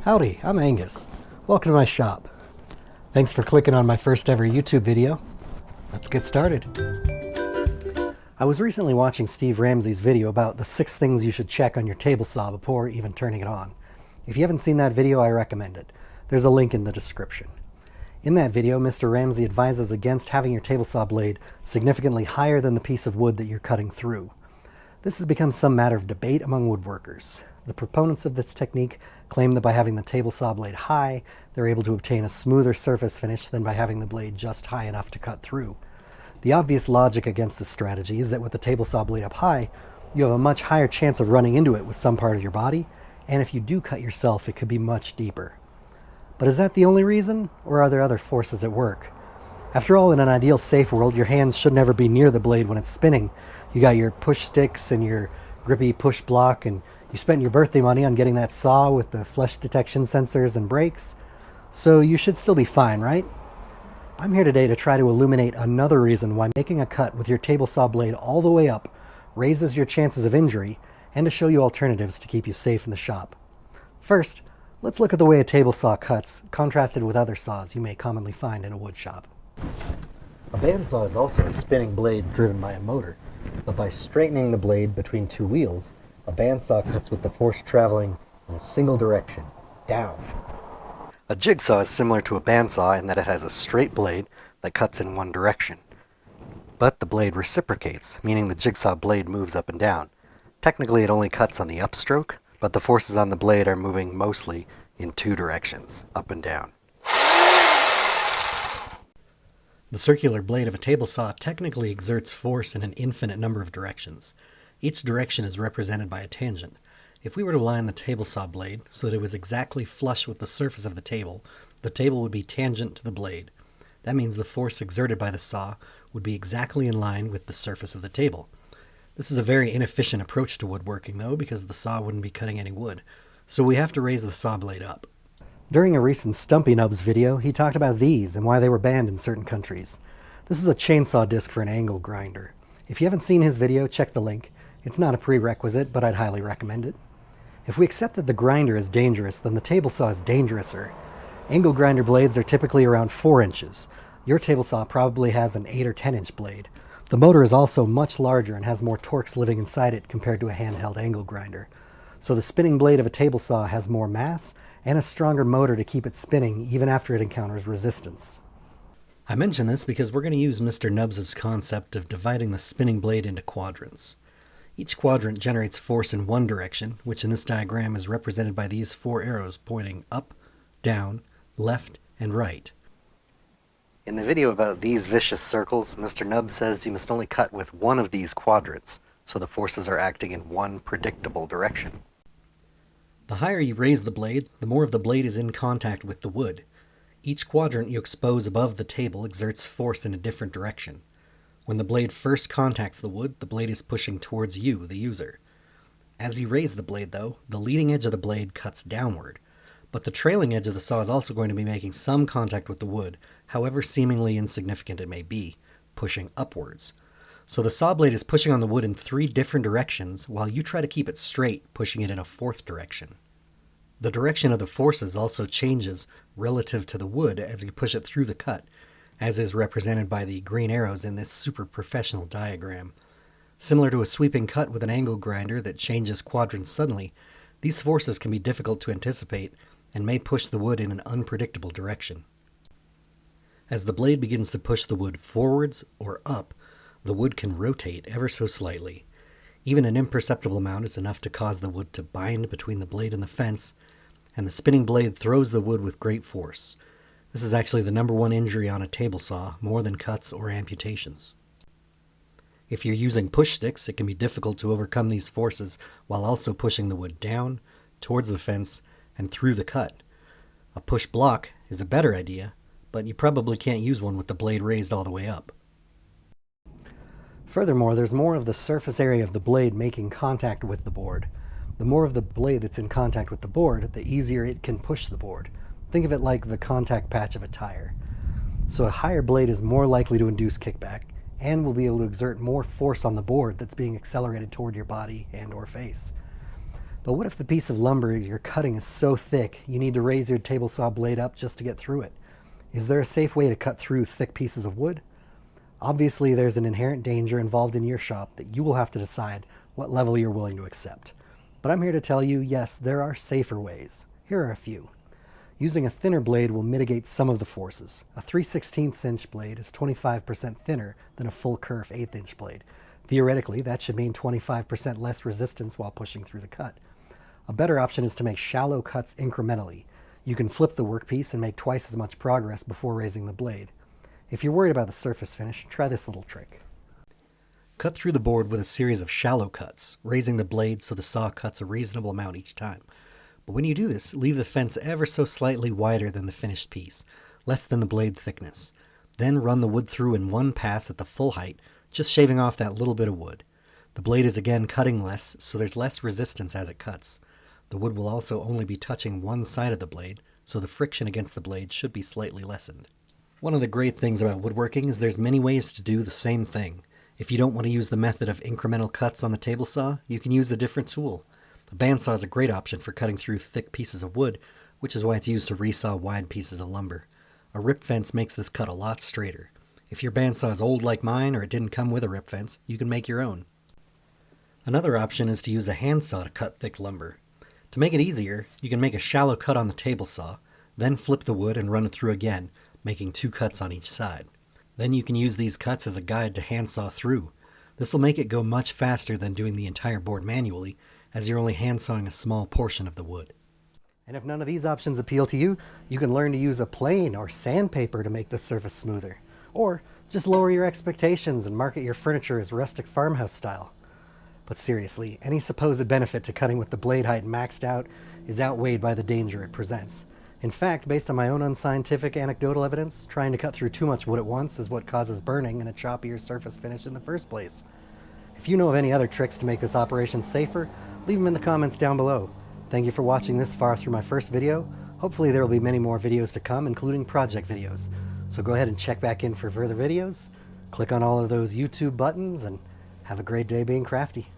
Howdy, I'm Angus. Welcome to my shop. Thanks for clicking on my first ever YouTube video. Let's get started. I was recently watching Steve Ramsey's video about the 6 things you should check on your table saw before even turning it on. If you haven't seen that video, I recommend it. There's a link in the description. In that video, Mr. Ramsey advises against having your table saw blade significantly higher than the piece of wood that you're cutting through. This has become some matter of debate among woodworkers. The proponents of this technique claim that by having the table saw blade high, they're able to obtain a smoother surface finish than by having the blade just high enough to cut through. The obvious logic against this strategy is that with the table saw blade up high, you have a much higher chance of running into it with some part of your body, and if you do cut yourself, it could be much deeper. But is that the only reason, or are there other forces at work? After all, in an ideal safe world, your hands should never be near the blade when it's spinning. You got your push sticks and your grippy push block, and you spent your birthday money on getting that saw with the flesh detection sensors and brakes, so you should still be fine, right? I'm here today to try to illuminate another reason why making a cut with your table saw blade all the way up raises your chances of injury, and to show you alternatives to keep you safe in the shop. First, let's look at the way a table saw cuts, contrasted with other saws you may commonly find in a wood shop. A bandsaw is also a spinning blade driven by a motor, but by straightening the blade between 2 wheels, a bandsaw cuts with the force traveling in a single direction, down. A jigsaw is similar to a bandsaw in that it has a straight blade that cuts in one direction. But the blade reciprocates, meaning the jigsaw blade moves up and down. Technically it only cuts on the upstroke, but the forces on the blade are moving mostly in 2 directions, up and down. The circular blade of a table saw technically exerts force in an infinite number of directions. Each direction is represented by a tangent. If we were to line the table saw blade so that it was exactly flush with the surface of the table would be tangent to the blade. That means the force exerted by the saw would be exactly in line with the surface of the table. This is a very inefficient approach to woodworking, though, because the saw wouldn't be cutting any wood. So we have to raise the saw blade up. During a recent Stumpy Nubs video, he talked about these and why they were banned in certain countries. This is a chainsaw disc for an angle grinder. If you haven't seen his video, check the link. It's not a prerequisite, but I'd highly recommend it. If we accept that the grinder is dangerous, then the table saw is dangerouser. Angle grinder blades are typically around 4 inches. Your table saw probably has an 8 or 10 inch blade. The motor is also much larger and has more torques living inside it compared to a handheld angle grinder. So the spinning blade of a table saw has more mass and a stronger motor to keep it spinning even after it encounters resistance. I mention this because we're going to use Mr. Nubs' concept of dividing the spinning blade into quadrants. Each quadrant generates force in one direction, which in this diagram is represented by these 4 arrows pointing up, down, left, and right. In the video about these vicious circles, Mr. Nubs says you must only cut with one of these quadrants, so the forces are acting in one predictable direction. The higher you raise the blade, the more of the blade is in contact with the wood. Each quadrant you expose above the table exerts force in a different direction. When the blade first contacts the wood, the blade is pushing towards you, the user. As you raise the blade, though, the leading edge of the blade cuts downward, but the trailing edge of the saw is also going to be making some contact with the wood, however seemingly insignificant it may be, pushing upwards. So the saw blade is pushing on the wood in 3 different directions, while you try to keep it straight, pushing it in a 4th direction. The direction of the forces also changes relative to the wood as you push it through the cut, as is represented by the green arrows in this super professional diagram. Similar to a sweeping cut with an angle grinder that changes quadrants suddenly, these forces can be difficult to anticipate and may push the wood in an unpredictable direction. As the blade begins to push the wood forwards or up, the wood can rotate ever so slightly. Even an imperceptible amount is enough to cause the wood to bind between the blade and the fence, and the spinning blade throws the wood with great force. This is actually the #1 injury on a table saw, more than cuts or amputations. If you're using push sticks, it can be difficult to overcome these forces while also pushing the wood down, towards the fence, and through the cut. A push block is a better idea, but you probably can't use one with the blade raised all the way up. Furthermore, there's more of the surface area of the blade making contact with the board. The more of the blade that's in contact with the board, the easier it can push the board. Think of it like the contact patch of a tire. So a higher blade is more likely to induce kickback, and will be able to exert more force on the board that's being accelerated toward your body and or face. But what if the piece of lumber you're cutting is so thick you need to raise your table saw blade up just to get through it? Is there a safe way to cut through thick pieces of wood? Obviously, there's an inherent danger involved in your shop that you will have to decide what level you're willing to accept. But I'm here to tell you, yes, there are safer ways. Here are a few. Using a thinner blade will mitigate some of the forces. A 3/16 inch blade is 25% thinner than a full kerf 1/8 inch blade. Theoretically, that should mean 25% less resistance while pushing through the cut. A better option is to make shallow cuts incrementally. You can flip the workpiece and make twice as much progress before raising the blade. If you're worried about the surface finish, try this little trick. Cut through the board with a series of shallow cuts, raising the blade so the saw cuts a reasonable amount each time. But when you do this, leave the fence ever so slightly wider than the finished piece, less than the blade thickness. Then run the wood through in one pass at the full height, just shaving off that little bit of wood. The blade is again cutting less, so there's less resistance as it cuts. The wood will also only be touching one side of the blade, so the friction against the blade should be slightly lessened. One of the great things about woodworking is there's many ways to do the same thing. If you don't want to use the method of incremental cuts on the table saw, you can use a different tool. A bandsaw is a great option for cutting through thick pieces of wood, which is why it's used to resaw wide pieces of lumber. A rip fence makes this cut a lot straighter. If your bandsaw is old like mine or it didn't come with a rip fence, you can make your own. Another option is to use a handsaw to cut thick lumber. To make it easier, you can make a shallow cut on the table saw, then flip the wood and run it through again, making 2 cuts on each side. Then you can use these cuts as a guide to handsaw through. This will make it go much faster than doing the entire board manually, as you're only handsawing a small portion of the wood. And if none of these options appeal to you, you can learn to use a plane or sandpaper to make the surface smoother. Or just lower your expectations and market your furniture as rustic farmhouse style. But seriously, any supposed benefit to cutting with the blade height maxed out is outweighed by the danger it presents. In fact, based on my own unscientific anecdotal evidence, trying to cut through too much wood at once is what causes burning and a choppier surface finish in the first place. If you know of any other tricks to make this operation safer, leave them in the comments down below. Thank you for watching this far through my first video. Hopefully there will be many more videos to come, including project videos. So go ahead and check back in for further videos, click on all of those YouTube buttons, and have a great day being crafty.